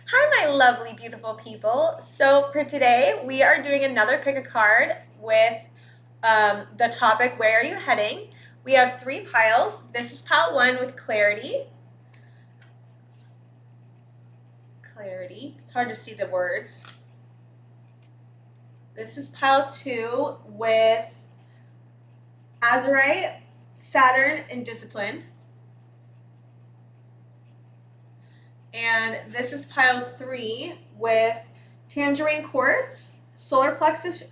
Hi, my lovely, beautiful people. So for today, we are doing another pick a card with the topic, where are you heading? We have three piles. This is pile one with clarity. Clarity. It's hard to see the words. This is pile two with Azurite, Saturn, and discipline. And this is pile three with tangerine quartz, solar plexus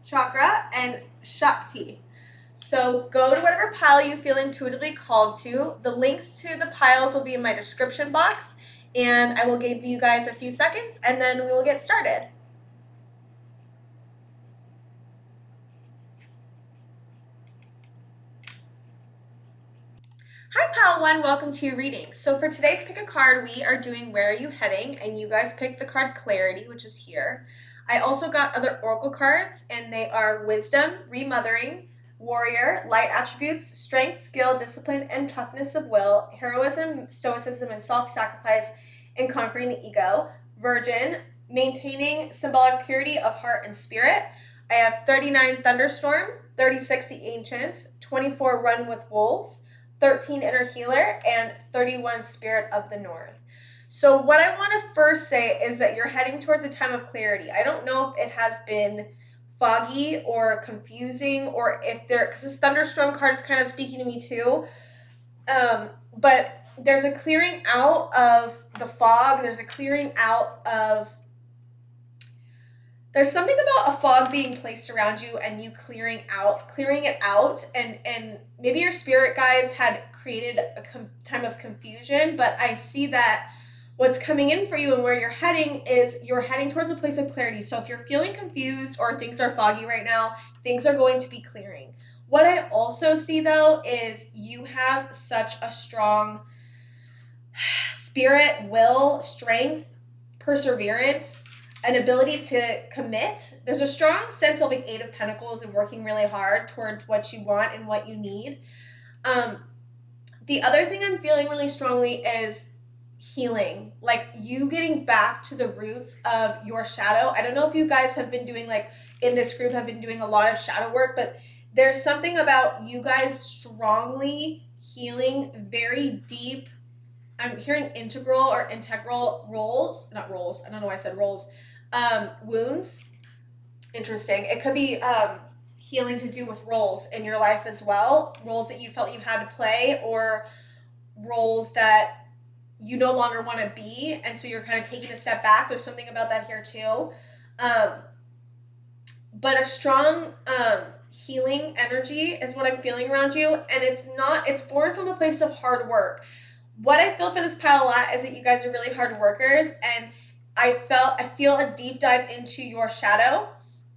chakra, and Shakti. So go to whatever pile you feel intuitively called to. The links to the piles will be in my description box, and I will give you guys a few seconds, and then we will get started. Hi, pile one, welcome to your reading. So for today's pick a card, we are doing where are you heading, and you guys picked the card clarity, which is here. I also got other oracle cards, and they are wisdom, remothering, warrior, light attributes, strength, skill, discipline, and toughness of will, heroism, stoicism, and self-sacrifice, and conquering the ego, virgin, maintaining symbolic purity of heart and spirit. I have 39 thunderstorm, 36 the ancients, 24 run with wolves, 13 inner healer, and 31 spirit of the north. So what I want to first say is that you're heading towards a time of clarity. I don't know if it has been foggy or confusing, or if there, because this thunderstorm card is kind of speaking to me too. But there's a clearing out of the fog. There's a clearing out of, there's something about a fog being placed around you and you clearing it out, and maybe your spirit guides had created a time of confusion, but I see that what's coming in for you and where you're heading is you're heading towards a place of clarity. So if you're feeling confused or things are foggy right now, things are going to be clearing. What I also see though is you have such a strong spirit, will, strength, perseverance, an ability to commit. There's a strong sense of like Eight of Pentacles and working really hard towards what you want and what you need. The other thing I'm feeling really strongly is healing, like you getting back to the roots of your shadow. I don't know if you guys have been doing, like in this group, have been doing a lot of shadow work, but there's something about you guys strongly healing very deep. I'm hearing integral roles, not roles. I don't know why I said roles. Wounds. Interesting. It could be healing to do with roles in your life as well. Roles that you felt you had to play, or roles that you no longer want to be, and so you're kind of taking a step back. There's something about that here too. But a strong healing energy is what I'm feeling around you, and it's born from a place of hard work. What I feel for this pile a lot is that you guys are really hard workers, and I feel a deep dive into your shadow.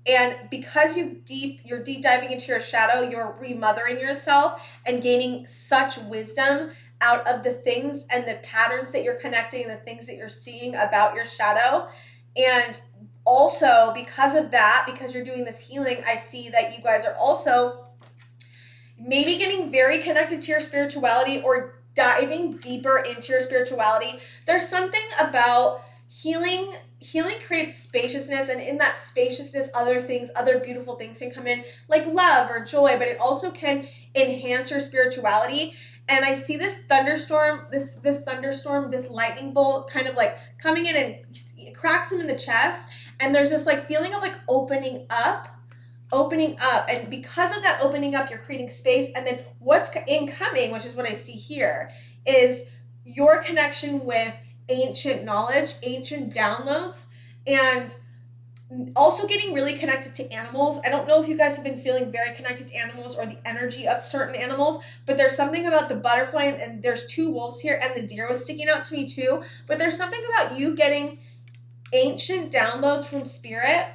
And because you're deep diving into your shadow, you're remothering yourself and gaining such wisdom out of the things and the patterns that you're connecting and the things that you're seeing about your shadow. And also because of that, because you're doing this healing, I see that you guys are also maybe getting very connected to your spirituality or diving deeper into your spirituality. There's something about healing creates spaciousness, and in that spaciousness other beautiful things can come in, like love or joy, but it also can enhance your spirituality. And I see this thunderstorm, this lightning bolt kind of like coming in, and it cracks him in the chest, and there's this like feeling of like opening up. And because of that opening up, you're creating space. And then what's incoming, which is what I see here, is your connection with ancient knowledge, ancient downloads, and also getting really connected to animals. I don't know if you guys have been feeling very connected to animals or the energy of certain animals, but there's something about the butterfly, and there's two wolves here, and the deer was sticking out to me too. But there's something about you getting ancient downloads from spirit,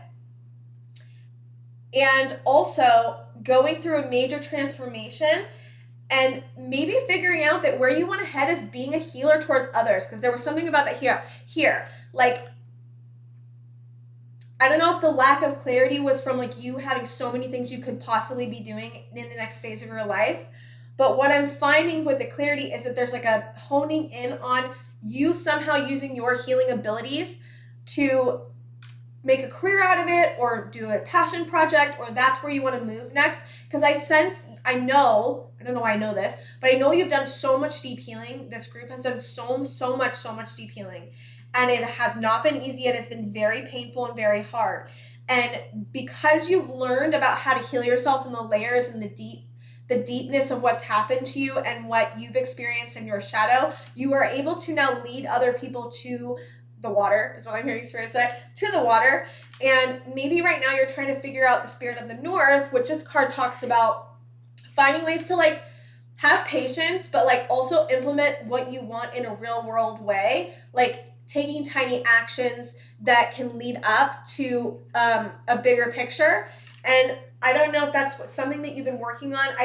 and also going through a major transformation, and maybe figuring out that where you want to head is being a healer towards others, because there was something about that here. Like, I don't know if the lack of clarity was from like you having so many things you could possibly be doing in the next phase of your life, but what I'm finding with the clarity is that there's like a honing in on you somehow using your healing abilities to make a career out of it or do a passion project, or that's where you want to move next. Because I don't know why I know this, but I know you've done so much deep healing. This group has done so much deep healing. And it has not been easy. It has been very painful and very hard. And because you've learned about how to heal yourself in the layers and the deepness of what's happened to you and what you've experienced in your shadow, you are able to now lead other people to the water, is what I'm hearing Spirit say, to the water. And maybe right now you're trying to figure out the Spirit of the North, which this card talks about finding ways to like have patience, but like also implement what you want in a real world way, like taking tiny actions that can lead up to a bigger picture. And I don't know if that's something that you've been working on.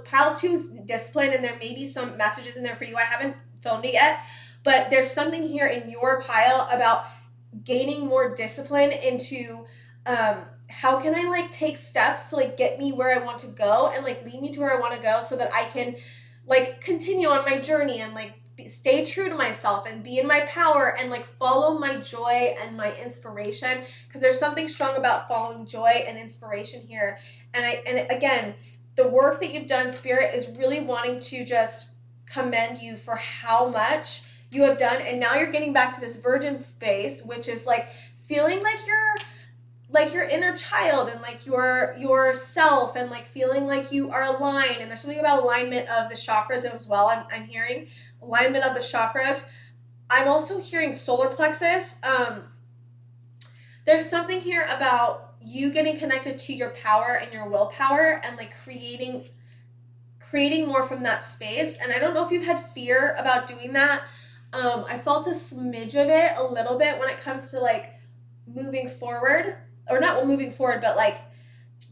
Pile 2 is discipline, and there may be some messages in there for you. I haven't filmed it yet, but there's something here in your pile about gaining more discipline into how can I like take steps to like get me where I want to go and like lead me to where I want to go, so that I can like continue on my journey and like stay true to myself and be in my power and like follow my joy and my inspiration, because there's something strong about following joy and inspiration here. And again, the work that you've done, Spirit is really wanting to just commend you for how much you have done. And now you're getting back to this virgin space, which is like feeling like your inner child and like your self, and like feeling like you are aligned. And there's something about alignment of the chakras as well. I'm hearing alignment of the chakras. I'm also hearing solar plexus. There's something here about you getting connected to your power and your willpower and like creating more from that space. And I don't know if you've had fear about doing that. I felt a smidge of it a little bit when it comes to like moving forward, or not moving forward, but like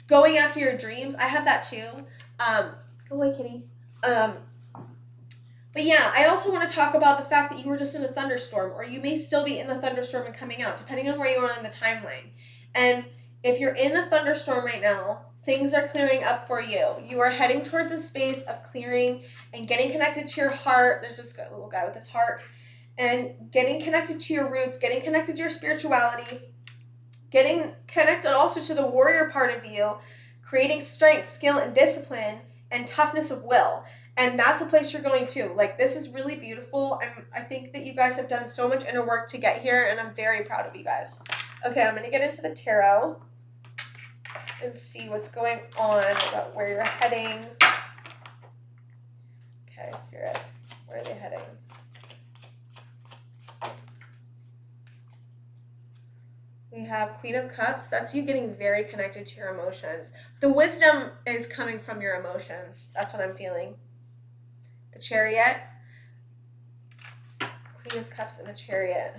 going after your dreams. I have that too. Go away, kitty. But yeah, I also want to talk about the fact that you were just in a thunderstorm, or you may still be in the thunderstorm and coming out, depending on where you are in the timeline. And if you're in a thunderstorm right now, things are clearing up for you. You are heading towards a space of clearing and getting connected to your heart. There's this little guy with his heart. And getting connected to your roots, getting connected to your spirituality, getting connected also to the warrior part of you, creating strength, skill, and discipline, and toughness of will. And that's a place you're going to. Like, this is really beautiful. I think that you guys have done so much inner work to get here, and I'm very proud of you guys. Okay, I'm going to get into the tarot and see what's going on about where you're heading. Okay, Spirit, where are they heading? We have Queen of Cups. That's you getting very connected to your emotions. The wisdom is coming from your emotions. That's what I'm feeling. The Chariot. Queen of Cups and the Chariot.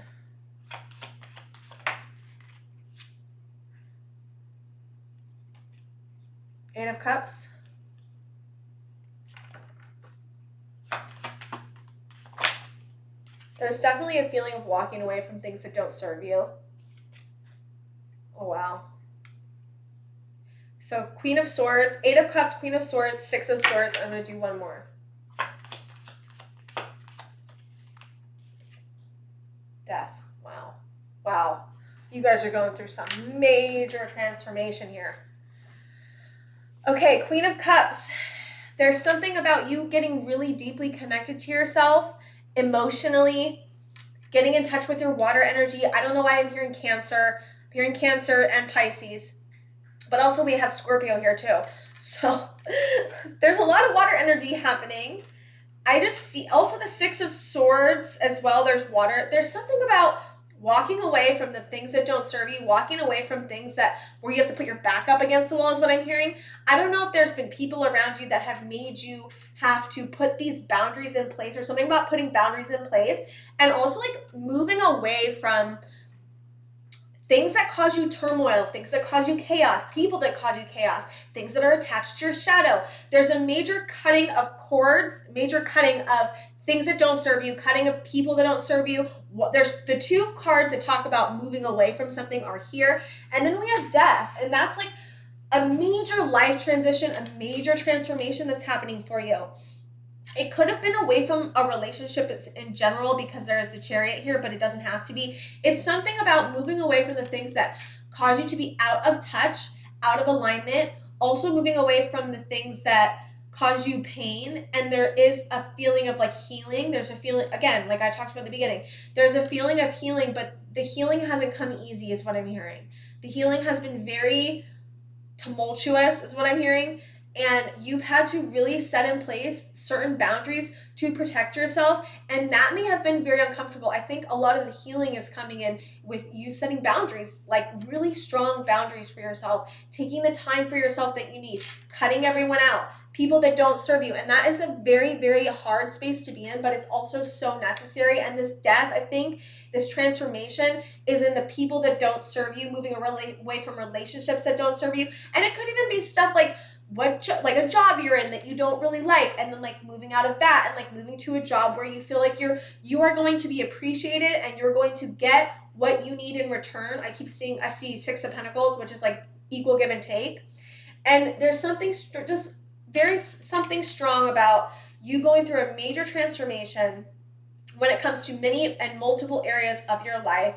Eight of Cups. There's definitely a feeling of walking away from things that don't serve you. Oh, wow. So Queen of Swords, Eight of Cups, Queen of Swords, Six of Swords. I'm going to do one more. Death. Wow. Wow. You guys are going through some major transformation here. Okay, Queen of Cups. There's something about you getting really deeply connected to yourself emotionally, getting in touch with your water energy. I don't know why I'm hearing Cancer. I'm hearing Cancer and Pisces, but also we have Scorpio here too. So there's a lot of water energy happening. I just see also the Six of Swords as well. There's water. There's something about walking away from the things that don't serve you, walking away from things where you have to put your back up against the wall is what I'm hearing. I don't know if there's been people around you that have made you have to put these boundaries in place, or something about putting boundaries in place, and also like moving away from things that cause you turmoil, things that cause you chaos, people that cause you chaos, things that are attached to your shadow. There's a major cutting of cords, major cutting of things that don't serve you, cutting of people that don't serve you. There's the two cards that talk about moving away from something are here. And then we have death. And that's like a major life transition, a major transformation that's happening for you. It could have been away from a relationship in general because there is the Chariot here, but it doesn't have to be. It's something about moving away from the things that cause you to be out of touch, out of alignment, also moving away from the things that cause you pain. And there is a feeling of like healing. There's a feeling, again, like I talked about at the beginning, there's a feeling of healing, but the healing hasn't come easy is what I'm hearing. The healing has been very tumultuous is what I'm hearing. And you've had to really set in place certain boundaries to protect yourself. And that may have been very uncomfortable. I think a lot of the healing is coming in with you setting boundaries, like really strong boundaries for yourself, taking the time for yourself that you need, cutting everyone out, people that don't serve you. And that is a very, very hard space to be in, but it's also so necessary. And this death, I think, this transformation is in the people that don't serve you, moving away from relationships that don't serve you. And it could even be stuff like like a job you're in that you don't really like, and then like moving out of that and like moving to a job where you feel like you are going to be appreciated and you're going to get what you need in return. I see Six of Pentacles, which is like equal give and take. And there's something something strong about you going through a major transformation when it comes to many and multiple areas of your life,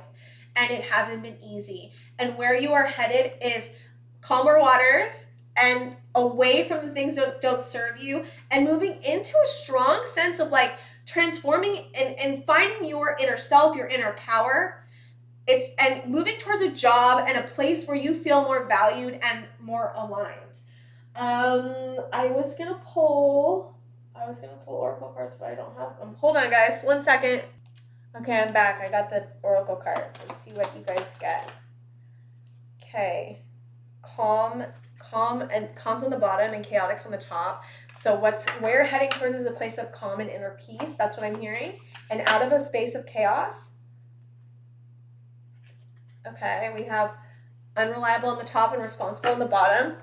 and it hasn't been easy. And where you are headed is calmer waters and away from the things that don't serve you, and moving into a strong sense of like transforming and finding your inner self, your inner power. And moving towards a job and a place where you feel more valued and more aligned. I was gonna pull oracle cards, but I don't have them. Hold on, guys, 1 second. Okay, I'm back. I got the oracle cards. Let's see what you guys get. Okay, calm, and calm's on the bottom and chaotic's on the top. So we're heading towards is a place of calm and inner peace. That's what I'm hearing. And out of a space of chaos. Okay, we have unreliable on the top and responsible on the bottom.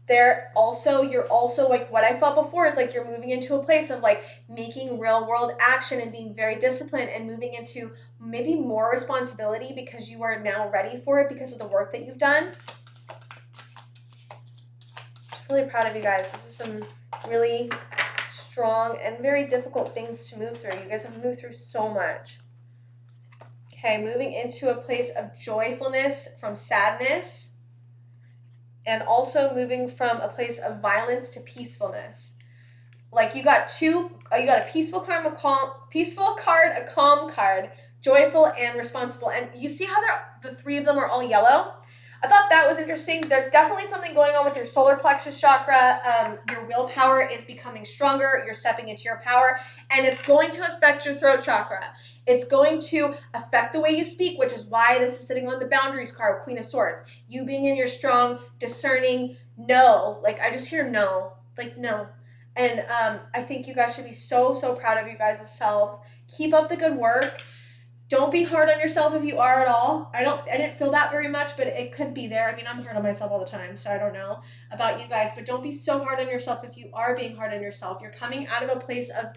You're also like what I felt before is like you're moving into a place of like making real world action and being very disciplined and moving into maybe more responsibility because you are now ready for it because of the work that you've done. Really proud of you guys. This is some really strong and very difficult things to move through. You guys have moved through so much. Okay, moving into a place of joyfulness from sadness, and also moving from a place of violence to peacefulness. Like you got a peaceful card, a calm card, joyful and responsible. And you see how the three of them are all yellow? I thought that was interesting. There's definitely something going on with your solar plexus chakra. Your willpower is becoming stronger. You're stepping into your power, and it's going to affect your throat chakra. It's going to affect the way you speak, which is why this is sitting on the boundaries card, Queen of Swords. You being in your strong, discerning no. Like I just hear no, like no. And I think you guys should be so, so proud of you guys' self. Keep up the good work. Don't be hard on yourself if you are at all. I didn't feel that very much, but it could be there. I mean, I'm hard on myself all the time, so I don't know about you guys, but don't be so hard on yourself if you are being hard on yourself. You're coming out of a place of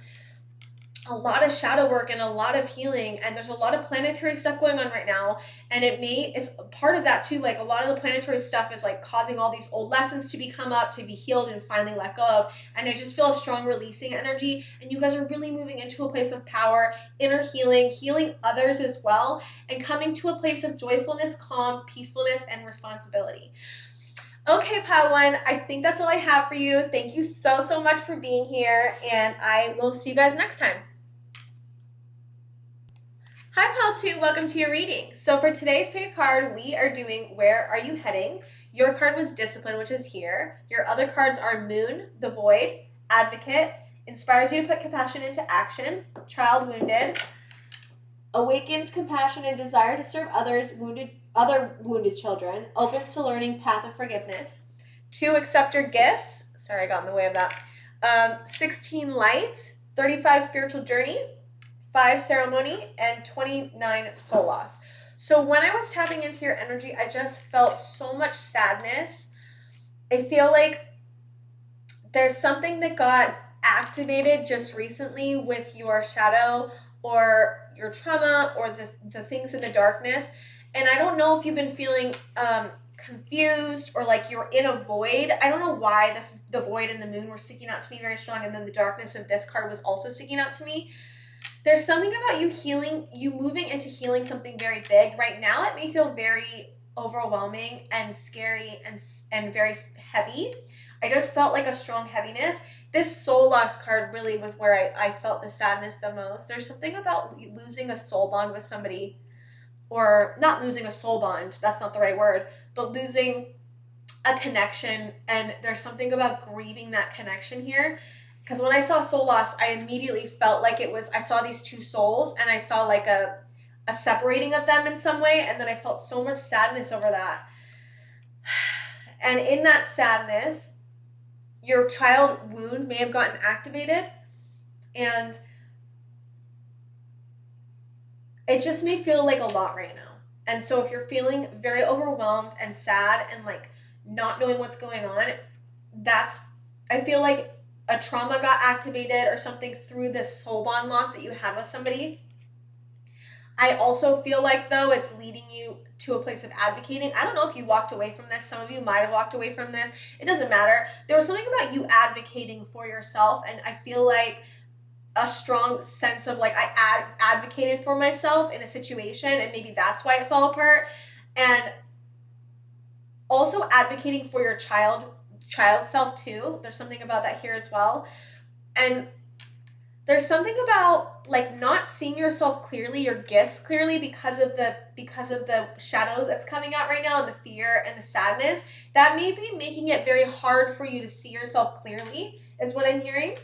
a lot of shadow work and a lot of healing, and there's a lot of planetary stuff going on right now, and it's part of that too. Like a lot of the planetary stuff is like causing all these old lessons to come up, to be healed and finally let go of, and I just feel a strong releasing energy, and you guys are really moving into a place of power, inner healing others as well, and coming to a place of joyfulness, calm, peacefulness, and responsibility. Okay, Padawan, I think that's all I have for you. Thank you so, so much for being here, and I will see you guys next time. Hi, Pal 2, welcome to your reading. So for today's Pickacard, we are doing Where Are You Heading? Your card was Discipline, which is here. Your other cards are Moon, the Void, Advocate, Inspires you to put compassion into action, Child Wounded, Awakens compassion and desire to serve other wounded children, Opens to learning, Path of Forgiveness, 2, Accept your gifts. Sorry, I got in the way of that. 16, Light, 35, Spiritual Journey, 5, Ceremony, and 29, Soul Loss. So when I was tapping into your energy, I just felt so much sadness. I feel like there's something that got activated just recently with your shadow or your trauma or the things in the darkness. And I don't know if you've been feeling confused, or like you're in a void. I don't know why the void and the moon were sticking out to me very strong, and then the darkness of this card was also sticking out to me. There's something about you moving into healing something very big. Right now it may feel very overwhelming and scary and very heavy. I just felt like a strong heaviness. This soul loss card really was where I felt the sadness the most. There's something about losing a soul bond with somebody, or not losing a soul bond, that's not the right word, but losing a connection. And there's something about grieving that connection here. Because when I saw soul loss, I immediately felt like I saw these two souls, and I saw like a separating of them in some way. And then I felt so much sadness over that. And in that sadness, your child wound may have gotten activated, and it just may feel like a lot right now. And so if you're feeling very overwhelmed and sad and like not knowing what's going on, I feel like a trauma got activated or something through this soul bond loss that you had with somebody. I also feel like, though, it's leading you to a place of advocating. I don't know if you walked away from this. Some of you might have walked away from this. It doesn't matter. There was something about you advocating for yourself, and I feel like a strong sense of like I advocated for myself in a situation, and maybe that's why it fell apart. And also advocating for your child self too. There's something about that here as well. And there's something about like not seeing yourself clearly, your gifts clearly, because of the shadow that's coming out right now, and the fear and the sadness that may be making it very hard for you to see yourself clearly, is what I'm hearing.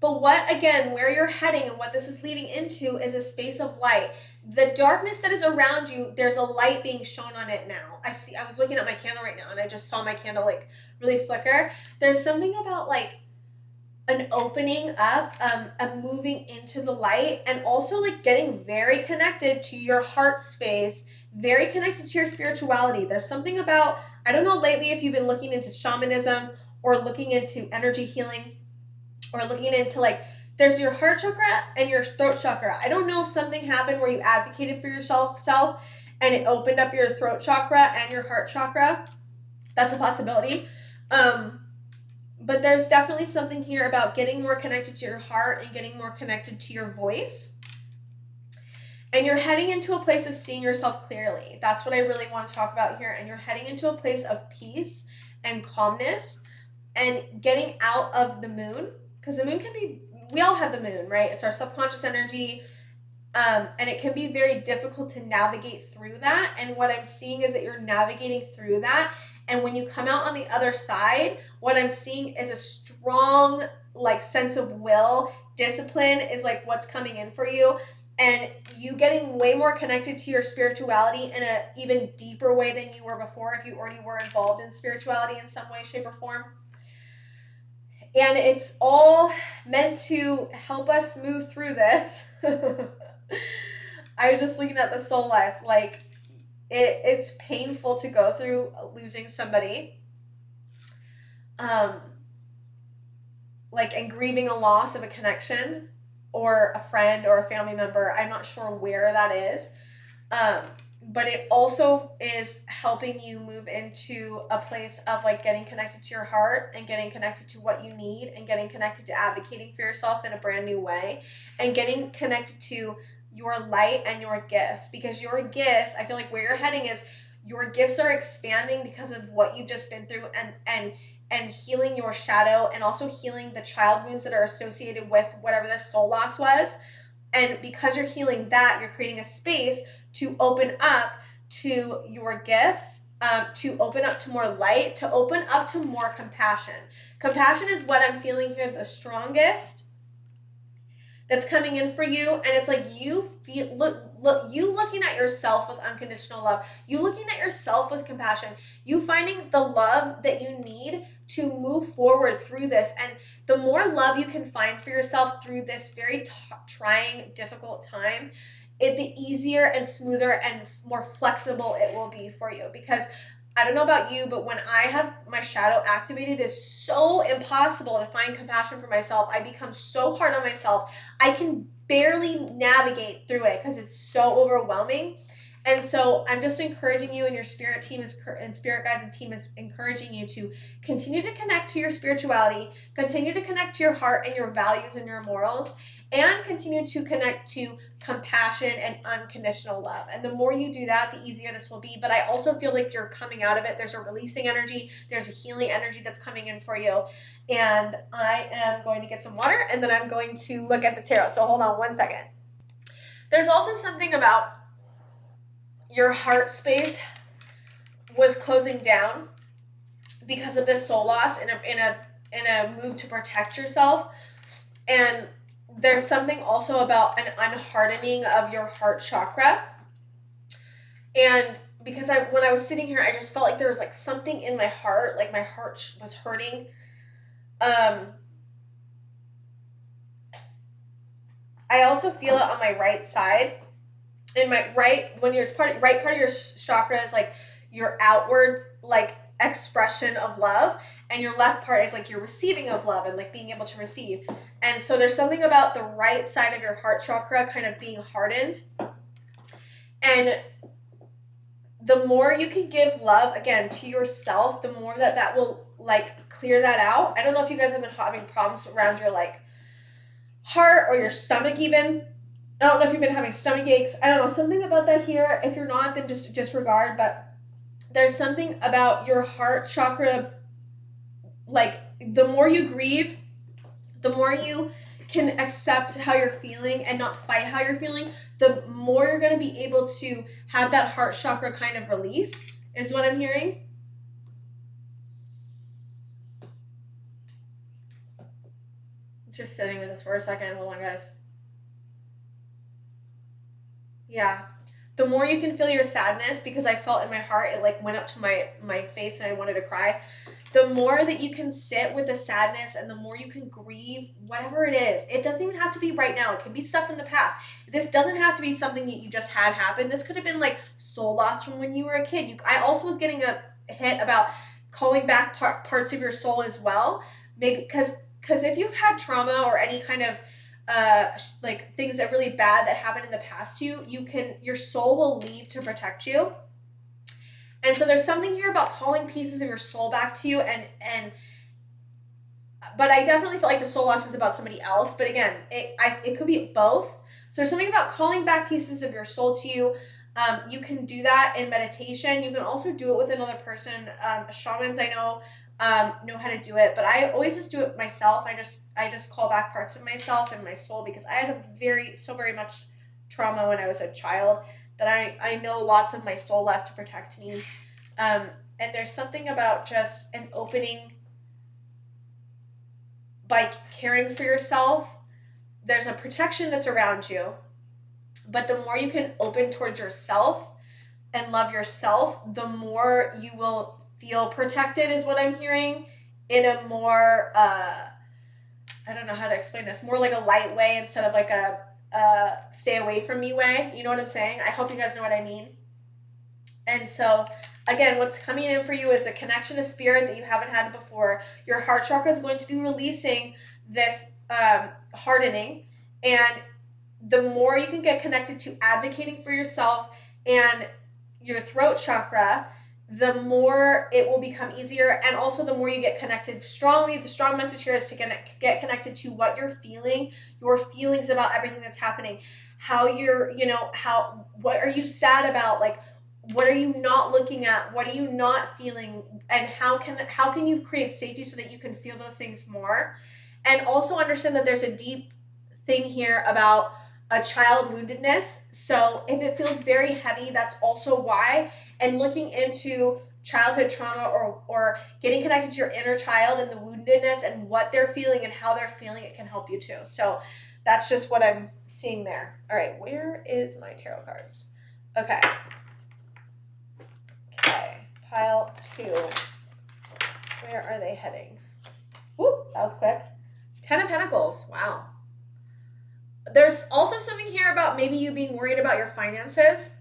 But where you're heading and what this is leading into is a space of light. The darkness that is around you, there's a light being shown on it now. I was looking at my candle right now, and I just saw my candle like really flicker. There's something about like an opening up, of moving into the light, and also like getting very connected to your heart space, very connected to your spirituality. There's something about, I don't know lately if you've been looking into shamanism or looking into energy healing, or looking into like, there's your heart chakra and your throat chakra. I don't know if something happened where you advocated for yourself and it opened up your throat chakra and your heart chakra. That's a possibility. But there's definitely something here about getting more connected to your heart and getting more connected to your voice. And you're heading into a place of seeing yourself clearly. That's what I really want to talk about here. And you're heading into a place of peace and calmness and getting out of the moon. Because the moon we all have the moon, right? It's our subconscious energy. And it can be very difficult to navigate through that. And what I'm seeing is that you're navigating through that. And when you come out on the other side, what I'm seeing is a strong like sense of will. Discipline is like what's coming in for you. And you getting way more connected to your spirituality in an even deeper way than you were before, if you already were involved in spirituality in some way, shape, or form. And it's all meant to help us move through this. I was just looking at the soul loss, like it's painful to go through losing somebody, like, and grieving a loss of a connection or a friend or a family member. I'm not sure where that is, but it also is helping you move into a place of like getting connected to your heart and getting connected to what you need and getting connected to advocating for yourself in a brand new way and getting connected to your light and your gifts. Because your gifts, I feel like where you're heading is your gifts are expanding because of what you've just been through, and healing your shadow, and also healing the child wounds that are associated with whatever this soul loss was. And because you're healing that, you're creating a space to open up to your gifts, to open up to more light, to open up to more compassion. Compassion is what I'm feeling here the strongest that's coming in for you. And it's like you looking at yourself with unconditional love, you looking at yourself with compassion, you finding the love that you need to move forward through this. And the more love you can find for yourself through this very trying, difficult time, the easier and smoother and more flexible it will be for you. Because I don't know about you, but when I have my shadow activated, it's so impossible to find compassion for myself. I become so hard on myself. I can barely navigate through it because it's so overwhelming. And so I'm just encouraging you, and your spirit team and spirit guides and team is encouraging you to continue to connect to your spirituality, continue to connect to your heart and your values and your morals, and continue to connect to compassion and unconditional love. And the more you do that, the easier this will be. But I also feel like you're coming out of it. There's a releasing energy. There's a healing energy that's coming in for you. And I am going to get some water, and then I'm going to look at the tarot. So hold on one second. There's also something about your heart space was closing down because of this soul loss in a move to protect yourself. And there's something also about an unhardening of your heart chakra. And because when I was sitting here, I just felt like there was like something in my heart, like my heart was hurting. I also feel it on my right side. And my right part of your chakra is like your outward like expression of love, and your left part is like your receiving of love and like being able to receive. And so there's something about the right side of your heart chakra kind of being hardened. And the more you can give love again to yourself, the more that will like clear that out. I don't know if you guys have been having problems around your like heart or your stomach even. I don't know if you've been having stomach aches. I don't know, something about that here. If you're not, then just disregard. But there's something about your heart chakra, like the more you grieve, the more you can accept how you're feeling and not fight how you're feeling, the more you're going to be able to have that heart chakra kind of release, is what I'm hearing. Just sitting with this for a second. Hold on, guys. Yeah. The more you can feel your sadness, because I felt in my heart, it like went up to my face and I wanted to cry. The more that you can sit with the sadness and the more you can grieve, whatever it is. It doesn't even have to be right now. It can be stuff in the past. This doesn't have to be something that you just had happen. This could have been like soul loss from when you were a kid. I also was getting a hit about calling back parts of your soul as well. Maybe because if you've had trauma or any kind of like things that really bad that happened in the past to you, your soul will leave to protect you. And so there's something here about calling pieces of your soul back to you, but I definitely felt like the soul loss was about somebody else. But again, it could be both. So there's something about calling back pieces of your soul to you. You can do that in meditation. You can also do it with another person. Shamans I know how to do it, but I always just do it myself. I just call back parts of myself and my soul, because I had so very much trauma when I was a child that I know lots of my soul left to protect me. And there's something about just an opening by caring for yourself. There's a protection that's around you, but the more you can open towards yourself and love yourself, the more you will feel protected, is what I'm hearing, in a more, I don't know how to explain this, more like a light way instead of like a stay away from me way. You know what I'm saying? I hope you guys know what I mean. And so again, what's coming in for you is a connection to spirit that you haven't had before. Your heart chakra is going to be releasing this hardening, and the more you can get connected to advocating for yourself and your throat chakra, the more it will become easier. And also the more you get connected strongly, the strong message here is to get connected to what you're feeling, your feelings about everything that's happening, how you're, what are you sad about? Like, what are you not looking at? What are you not feeling? And how can you create safety so that you can feel those things more? And also understand that there's a deep thing here about a child woundedness. So if it feels very heavy, that's also why. And looking into childhood trauma or getting connected to your inner child and the woundedness and what they're feeling and how they're feeling, it can help you too. So that's just what I'm seeing there. All right, where is my tarot cards? Okay, pile 2. Where are they heading? Whoop, that was quick. 10 of Pentacles, wow. There's also something here about maybe you being worried about your finances.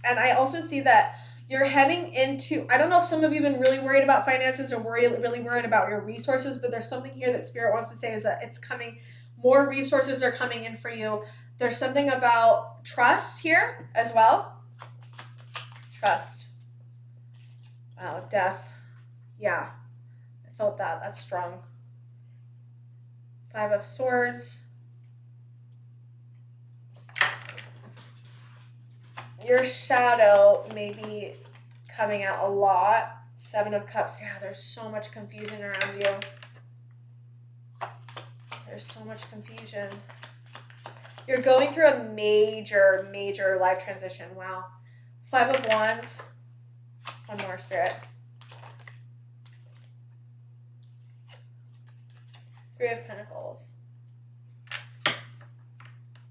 And I also see that you're heading into, I don't know if some of you have been really worried about finances or really worried about your resources, but there's something here that Spirit wants to say is that it's coming, more resources are coming in for you. There's something about trust here as well. trust. Wow, death. Yeah, I felt that. That's strong. 5 of Swords. Your shadow may be coming out a lot. 7 of Cups. Yeah, there's so much confusion around you. There's so much confusion. You're going through a major, major life transition. Wow. 5 of Wands. One more, Spirit. 3 of Pentacles.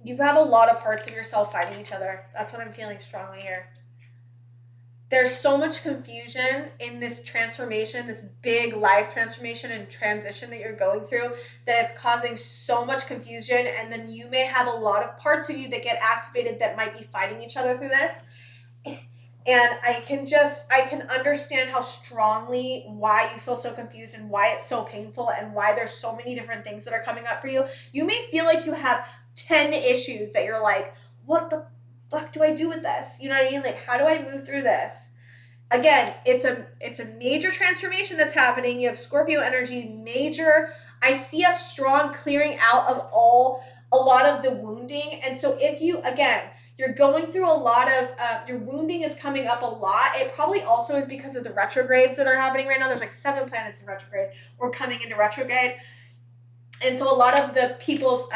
You have a lot of parts of yourself fighting each other. That's what I'm feeling strongly here. There's so much confusion in this transformation, this big life transformation and transition that you're going through, that it's causing so much confusion. And then you may have a lot of parts of you that get activated that might be fighting each other through this. And I can understand how strongly why you feel so confused and why it's so painful and why there's so many different things that are coming up for you. You may feel like you have 10 issues that you're like, what the fuck do I do with this? You know what I mean? Like, how do I move through this? Again, it's a major transformation that's happening. You have Scorpio energy, major. I see a strong clearing out of a lot of the wounding. And so if you, again, you're going through a lot of, your wounding is coming up a lot. It probably also is because of the retrogrades that are happening right now. There's like 7 planets in retrograde or coming into retrograde. And so a lot of the people's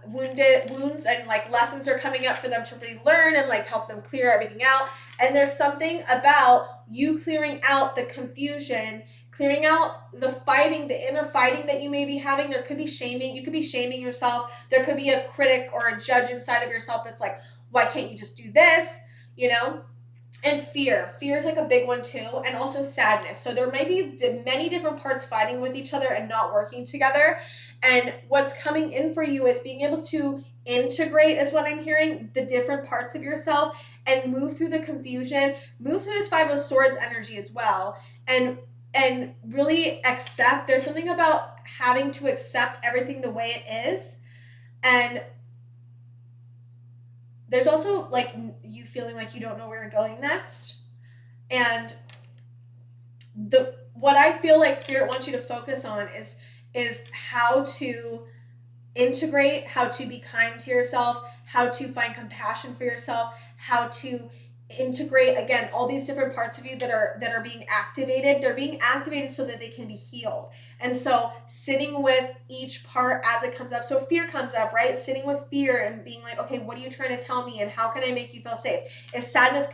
wounds and like lessons are coming up for them to really learn and like help them clear everything out. And there's something about you clearing out the confusion, clearing out the fighting, the inner fighting that you may be having. There could be shaming. You could be shaming yourself. There could be a critic or a judge inside of yourself that's like, why can't you just do this? You know? And fear is like a big one too. And also sadness. So there might be many different parts fighting with each other and not working together. And what's coming in for you is being able to integrate, is what I'm hearing, the different parts of yourself and move through the confusion, move through this 5 of Swords energy as well. And really accept. There's something about having to accept everything the way it is. And there's also like you feeling like you don't know where you're going next. And what I feel like Spirit wants you to focus on is how to integrate, how to be kind to yourself, how to find compassion for yourself, how to integrate, again, all these different parts of you that are being activated. They're being activated so that they can be healed. And so sitting with each part as it comes up. So fear comes up, right? Sitting with fear and being like, okay, what are you trying to tell me? And how can I make you feel safe? If sadness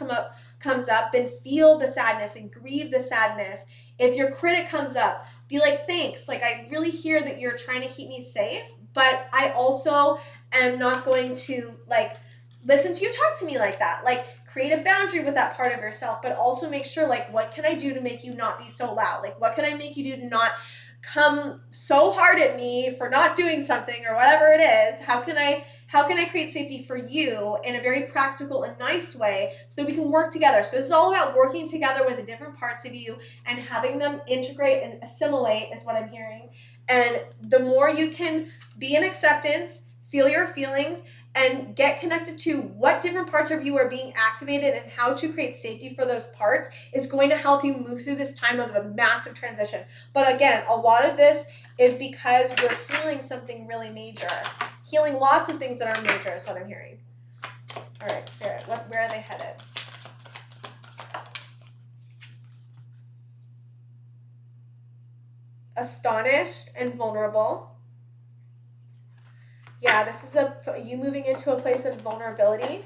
comes up, then feel the sadness and grieve the sadness. If your critic comes up, be like, thanks. Like, I really hear that you're trying to keep me safe, but I also am not going to like listen to you talk to me like that. Like, create a boundary with that part of yourself, but also make sure, like, what can I do to make you not be so loud? Like, what can I make you do to not come so hard at me for not doing something or whatever it is? How can I create safety for you in a very practical and nice way so that we can work together? So this is all about working together with the different parts of you and having them integrate and assimilate is what I'm hearing. And the more you can be in acceptance, feel your feelings, and get connected to what different parts of you are being activated and how to create safety for those parts is going to help you move through this time of a massive transition. But again, a lot of this is because you're healing something really major. Healing lots of things that are major is what I'm hearing. All right, Spirit, where are they headed? Astonished and vulnerable. Yeah, this is you moving into a place of vulnerability.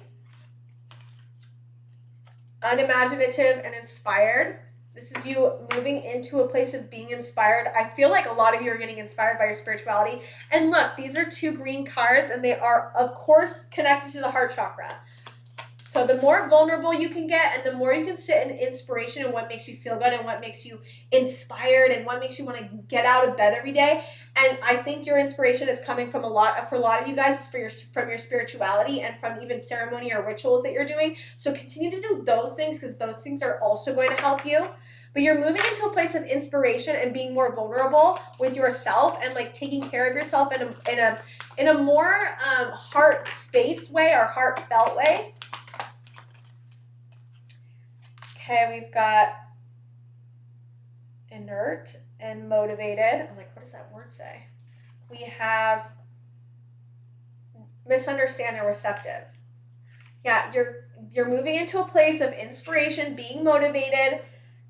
Unimaginative and inspired. This is you moving into a place of being inspired. I feel like a lot of you are getting inspired by your spirituality. And look, these are 2 green cards, and they are, of course, connected to the heart chakra. So the more vulnerable you can get and the more you can sit in inspiration and what makes you feel good and what makes you inspired and what makes you want to get out of bed every day. And I think your inspiration is coming from for a lot of you guys from your spirituality and from even ceremony or rituals that you're doing. So continue to do those things because those things are also going to help you. But you're moving into a place of inspiration and being more vulnerable with yourself and like taking care of yourself in a more heart space way or heartfelt way. Okay, we've got inert and motivated. I'm like, what does that word say? We have misunderstand and receptive. Yeah, you're moving into a place of inspiration, being motivated,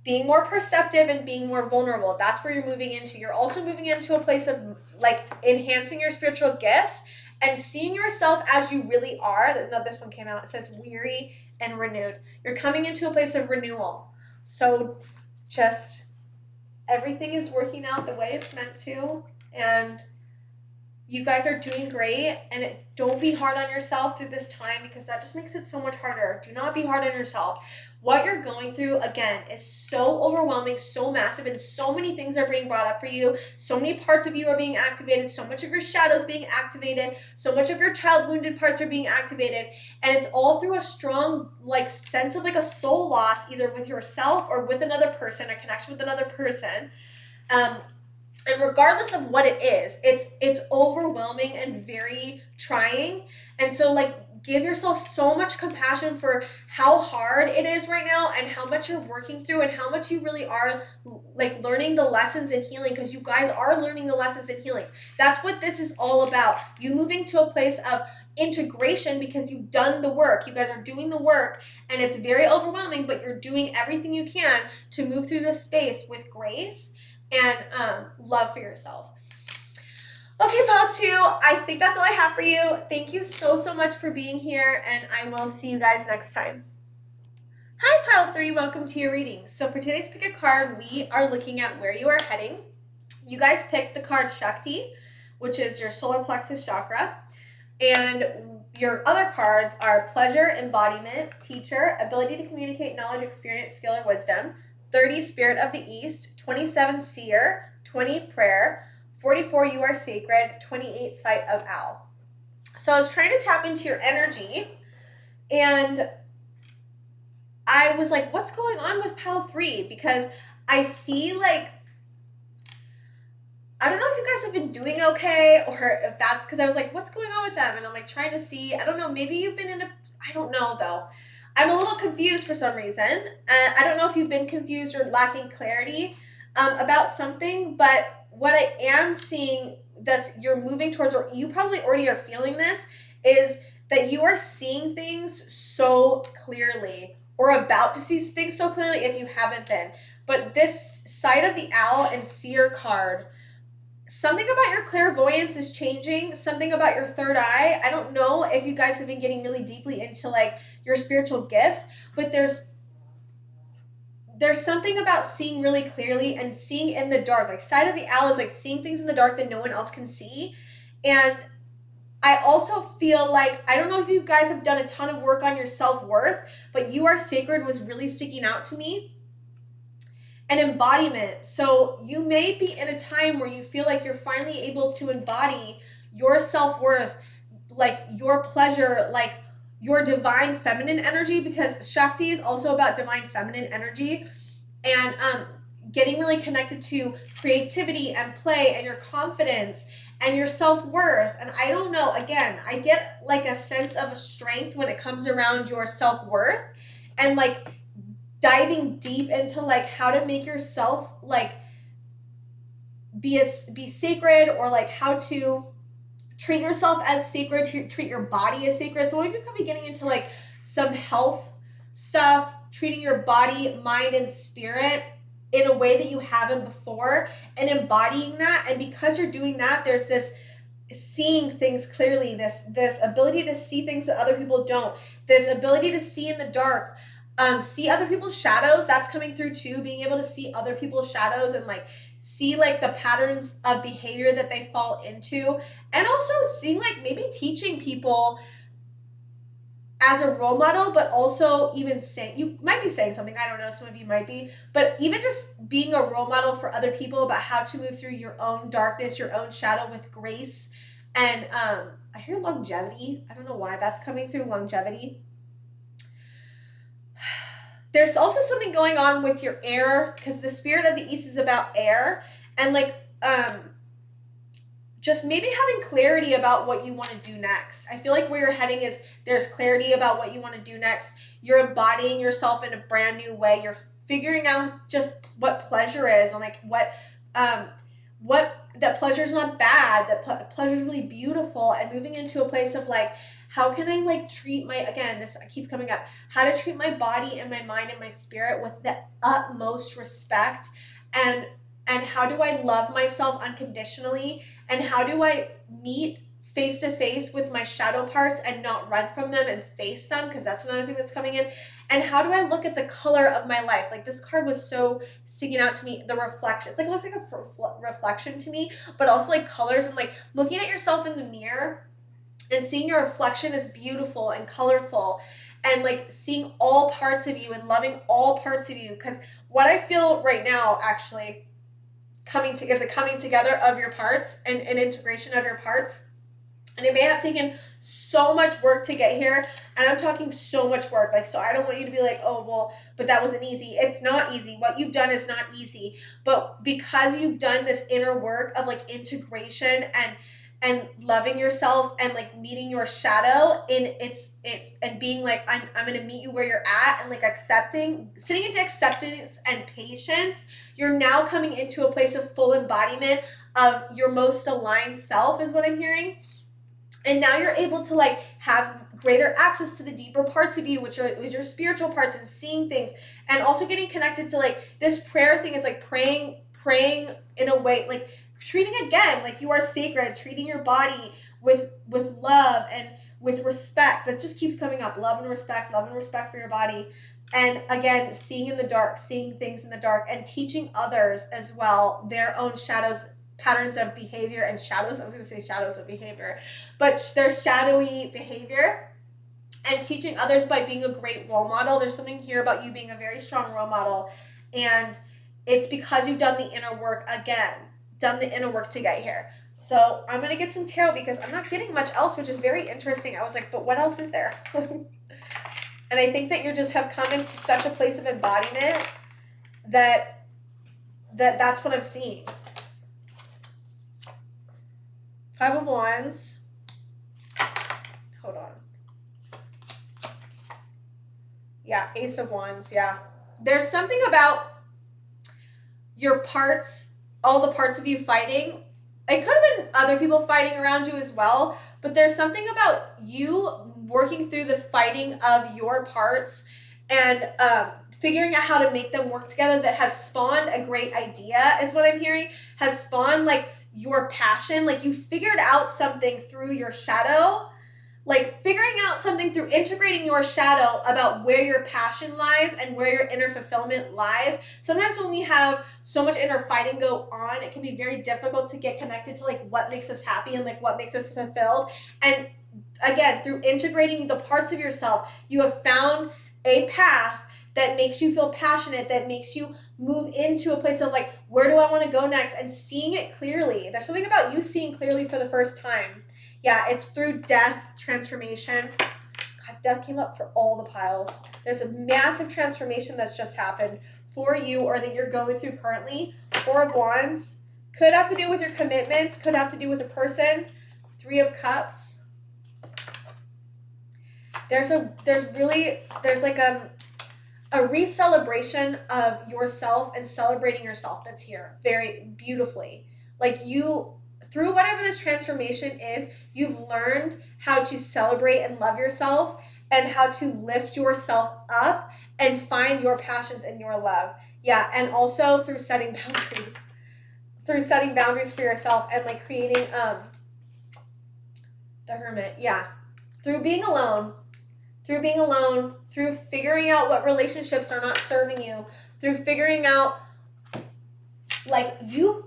being more perceptive, and being more vulnerable. That's where you're moving into. You're also moving into a place of like enhancing your spiritual gifts and seeing yourself as you really are. No, this one came out. It says weary and renewed. You're coming into a place of renewal. So just everything is working out the way it's meant to, and you guys are doing great. And don't be hard on yourself through this time, because that just makes it so much harder. Do not be hard on yourself. What you're going through, again, is so overwhelming, so massive, and so many things are being brought up for you. So many parts of you are being activated. So much of your shadows being activated. So much of your child wounded parts are being activated. And it's all through a strong like sense of like a soul loss, either with yourself or with another person, a connection with another person. And regardless of what it is, it's overwhelming and very trying. And so like give yourself so much compassion for how hard it is right now, and how much you're working through, and how much you really are like learning the lessons and healing, because you guys are learning the lessons and healings. That's what this is all about. You moving to a place of integration because you've done the work. You guys are doing the work, and it's very overwhelming, but you're doing everything you can to move through this space with grace and love for yourself. Okay, Pile 2, I think that's all I have for you. Thank you so much for being here, and I will see you guys next time. Hi, Pile 3, welcome to your reading. So for today's Pick a Card, we are looking at where you are heading. You guys picked the card Shakti, which is your solar plexus chakra, and your other cards are Pleasure, Embodiment, Teacher, Ability to Communicate, Knowledge, Experience, Skill, or Wisdom, 30, Spirit of the East, 27, Seer, 20, Prayer, 44, You Are Sacred, 28, Sight of Owl. So I was trying to tap into your energy, and I was like, what's going on with Pile 3? Because I see like, I don't know if you guys have been doing okay, or if that's because I was like, what's going on with them? And I'm like trying to see, I don't know, maybe you've been in a, I don't know though. I'm a little confused for some reason. I don't know if you've been confused or lacking clarity about something, but what I am seeing that you're moving towards, or you probably already are feeling this, is that you are seeing things so clearly, or about to see things so clearly if you haven't been. But this Sight of the Owl and Seer card, something about your clairvoyance is changing, something about your third eye. I don't know if you guys have been getting really deeply into like your spiritual gifts, but there's something about seeing really clearly and seeing in the dark. Like Sight of the Owl is like seeing things in the dark that no one else can see. And I also feel like, I don't know if you guys have done a ton of work on your self-worth, but You Are Sacred was really sticking out to me. An embodiment. So you may be in a time where you feel like you're finally able to embody your self-worth, like your pleasure, like your divine feminine energy, because Shakti is also about divine feminine energy, and getting really connected to creativity and play and your confidence and your self-worth. And I don't know, again, I get like a sense of a strength when it comes around your self-worth, and like diving deep into like how to make yourself like be sacred, or like how to treat yourself as sacred, to treat your body as sacred. So what if you could be getting into like some health stuff, treating your body, mind, and spirit in a way that you haven't before, and embodying that. And because you're doing that, there's this seeing things clearly, this ability to see things that other people don't, this ability to see in the dark, see other people's shadows. That's coming through too, being able to see other people's shadows and like see like the patterns of behavior that they fall into, and also seeing like maybe teaching people as a role model, but also even saying, you might be saying something, I don't know, some of you might be, but even just being a role model for other people about how to move through your own darkness, your own shadow with grace. And I hear longevity. I don't know why that's coming through, longevity. There's also something going on with your air, because the Spirit of the East is about air, and like just maybe having clarity about what you want to do next. I feel like where you're heading is there's clarity about what you want to do next. You're embodying yourself in a brand new way. You're figuring out just what pleasure is, and like what that pleasure is not bad, that pleasure is really beautiful, and moving into a place of like, how can I like treat my, again, this keeps coming up, how to treat my body and my mind and my spirit with the utmost respect, and how do I love myself unconditionally, and how do I meet face to face with my shadow parts and not run from them and face them, because that's another thing that's coming in. And how do I look at the color of my life? Like, this card was so sticking out to me, the reflection. It's like, it looks like a reflection to me, but also like colors, and like looking at yourself in the mirror and seeing your reflection is beautiful and colorful, and like seeing all parts of you and loving all parts of you. Because what I feel right now, actually, coming together of your parts, and an integration of your parts. And it may have taken so much work to get here, and I'm talking so much work. Like, so I don't want you to be like, oh, well, but that wasn't easy. It's not easy. What you've done is not easy. But because you've done this inner work of like integration and loving yourself and like meeting your shadow in it's and being like, I'm going to meet you where you're at, and like sitting into acceptance and patience, you're now coming into a place of full embodiment of your most aligned self, is what I'm hearing. And now you're able to like have greater access to the deeper parts of you, which are your spiritual parts, and seeing things, and also getting connected to like this prayer thing is like praying in a way, like treating again like you are sacred, treating your body with love and with respect. That just keeps coming up. Love and respect for your body. And again, seeing in the dark, seeing things in the dark, and teaching others as well their own shadows, patterns of behavior, and shadows. I was going to say shadows of behavior, but their shadowy behavior, and teaching others by being a great role model. There's something here about you being a very strong role model, and it's because you've done the inner work to get here. So I'm going to get some tarot, because I'm not getting much else, which is very interesting. I was like, but what else is there? And I think that you just have come into such a place of embodiment that's what I'm seeing. 5 of Wands. Hold on. Yeah, Ace of Wands, yeah. There's something about your parts, all the parts of you fighting. It could have been other people fighting around you as well, but there's something about you working through the fighting of your parts and figuring out how to make them work together that has spawned a great idea, is what I'm hearing. Has spawned like your passion, like you figured out something through your shadow, like figuring out something through integrating your shadow about where your passion lies and where your inner fulfillment lies. Sometimes when we have so much inner fighting go on, it can be very difficult to get connected to like what makes us happy and like what makes us fulfilled. And again, through integrating the parts of yourself, you have found a path that makes you feel passionate, that makes you move into a place of like, where do I want to go next? And seeing it clearly. There's something about you seeing clearly for the first time. Yeah, it's through death, transformation. God, death came up for all the piles. There's a massive transformation that's just happened for you, or that you're going through currently. 4 of Wands. Could have to do with your commitments. Could have to do with a person. 3 of Cups. There's like a re-celebration of yourself and celebrating yourself that's here very beautifully. Like you, through whatever this transformation is, you've learned how to celebrate and love yourself, and how to lift yourself up and find your passions and your love. Yeah, and also through setting boundaries. Through setting boundaries for yourself and like creating the Hermit. Yeah. Through being alone, through figuring out what relationships are not serving you, through figuring out like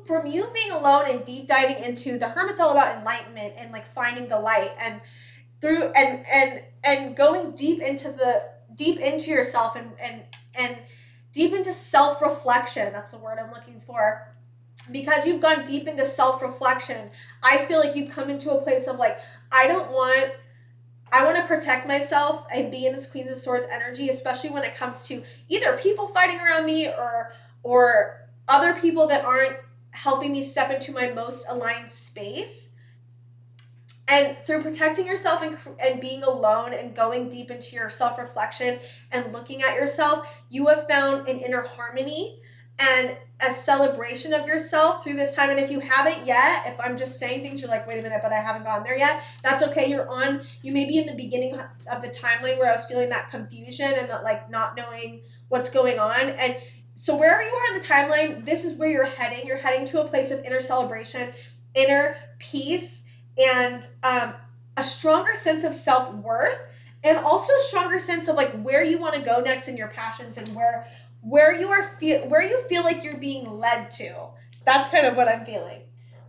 from you being alone and deep diving into the Hermit's all about enlightenment and like finding the light, and through and going deep into yourself and deep into self-reflection. That's the word I'm looking for. Because you've gone deep into self-reflection, I feel like you've come into a place of like, I want to protect myself and be in this Queens of Swords energy, especially when it comes to either people fighting around me or other people that aren't helping me step into my most aligned space. And through protecting yourself and being alone and going deep into your self-reflection and looking at yourself, you have found an inner harmony and a celebration of yourself through this time. And if you haven't yet, if I'm just saying things, you're like, wait a minute, but I haven't gotten there yet, that's okay. You may be in the beginning of the timeline where I was feeling that confusion and that like not knowing what's going on. And so wherever you are in the timeline, this is where you're heading. You're heading to a place of inner celebration, inner peace, and a stronger sense of self-worth, and also a stronger sense of like where you want to go next in your passions, and where you feel like you're being led to. That's kind of what I'm feeling.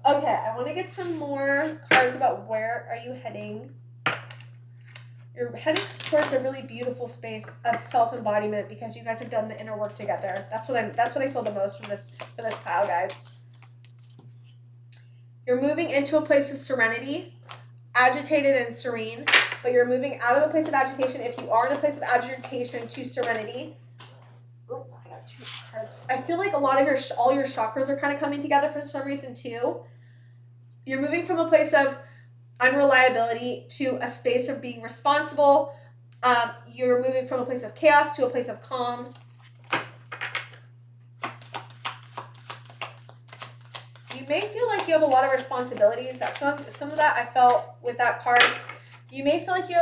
Okay, I want to get some more cards about where are you heading. You're heading towards a really beautiful space of self-embodiment because you guys have done the inner work together. That's what I feel the most from this pile, guys. You're moving into a place of serenity, agitated and serene, but you're moving out of the place of agitation. If you are in a place of agitation, to serenity. Oh, I got 2 cards. I feel like a lot of all your chakras are kind of coming together for some reason too. You're moving from a place of unreliability to a space of being responsible. You're moving from a place of chaos to a place of calm. You may feel like you have a lot of responsibilities. That some of that I felt with that card. You may feel like you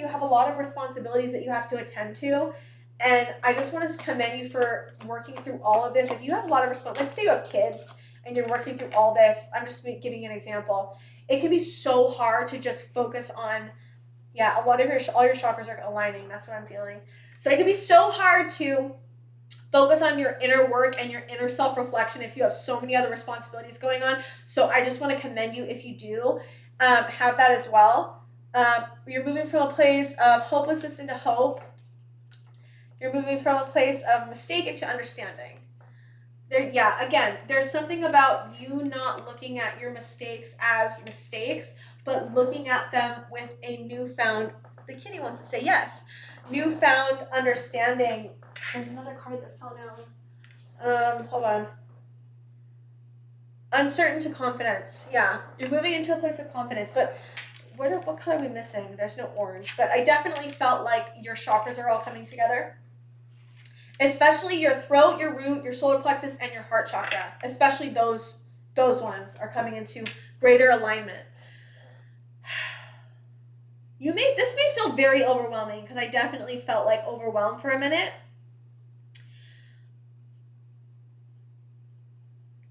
have a lot of responsibilities that you have to attend to, and I just want to commend you for working through all of this. If you have a lot of let's say you have kids and you're working through all this. I'm just giving an example. It can be so hard to just focus on, all your chakras are aligning. That's what I'm feeling. So it can be so hard to focus on your inner work and your inner self-reflection if you have so many other responsibilities going on. So I just want to commend you if you do have that as well. You're moving from a place of hopelessness into hope. You're moving from a place of mistake into understanding. Again, there's something about you not looking at your mistakes as mistakes, but looking at them with a newfound, the kitty wants to say yes, newfound understanding. There's another card that fell down. Hold on. Uncertain to confidence. Yeah, you're moving into a place of confidence, but what color are we missing? There's no orange, but I definitely felt like your chakras are all coming together. Especially your throat, your root, your solar plexus, and your heart chakra. Especially those ones are coming into greater alignment. This may feel very overwhelming because I definitely felt like overwhelmed for a minute.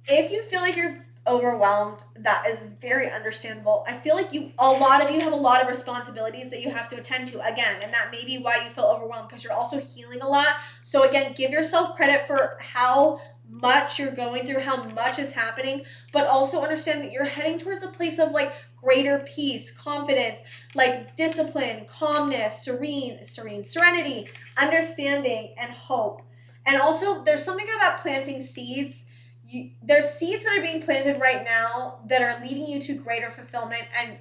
If you feel like you're overwhelmed, that is very understandable. I feel like a lot of you have a lot of responsibilities that you have to attend to again, and that may be why you feel overwhelmed because you're also healing a lot. So again, give yourself credit for how much you're going through, how much is happening, but also understand that you're heading towards a place of like greater peace, confidence, like discipline, calmness, serenity, understanding, and hope. And also there's something about planting seeds. There's seeds that are being planted right now that are leading you to greater fulfillment and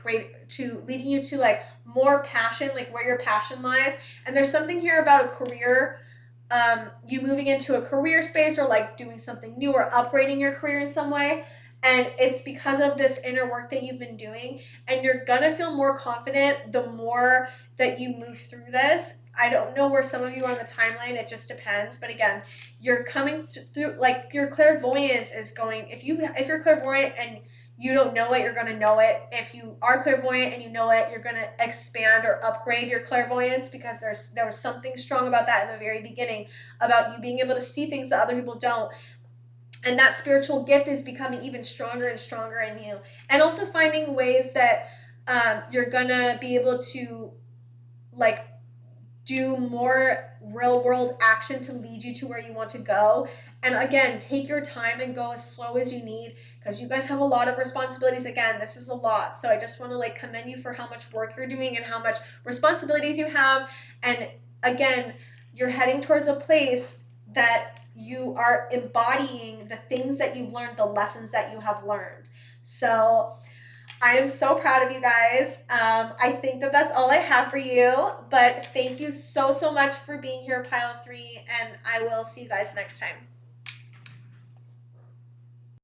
leading you to like more passion, like where your passion lies. And there's something here about a career, you moving into a career space or like doing something new or upgrading your career in some way. And it's because of this inner work that you've been doing, and you're gonna feel more confident the more that you move through this. I don't know where some of you are on the timeline, it just depends. But again, you're coming through, like your clairvoyance is going, if you're clairvoyant and you don't know it, you're gonna know it. If you are clairvoyant and you know it, you're gonna expand or upgrade your clairvoyance, because there was something strong about that in the very beginning, about you being able to see things that other people don't. And that spiritual gift is becoming even stronger and stronger in you. And also finding ways that you're gonna be able to like do more real world action to lead you to where you want to go. And again, take your time and go as slow as you need, because you guys have a lot of responsibilities. Again, this is a lot. So I just want to like commend you for how much work you're doing and how much responsibilities you have. And again, you're heading towards a place that you are embodying the things that you've learned, the lessons that you have learned. So I am so proud of you guys. I think that that's all I have for you, but thank you so much for being here, Pile 3, and I will see you guys next time.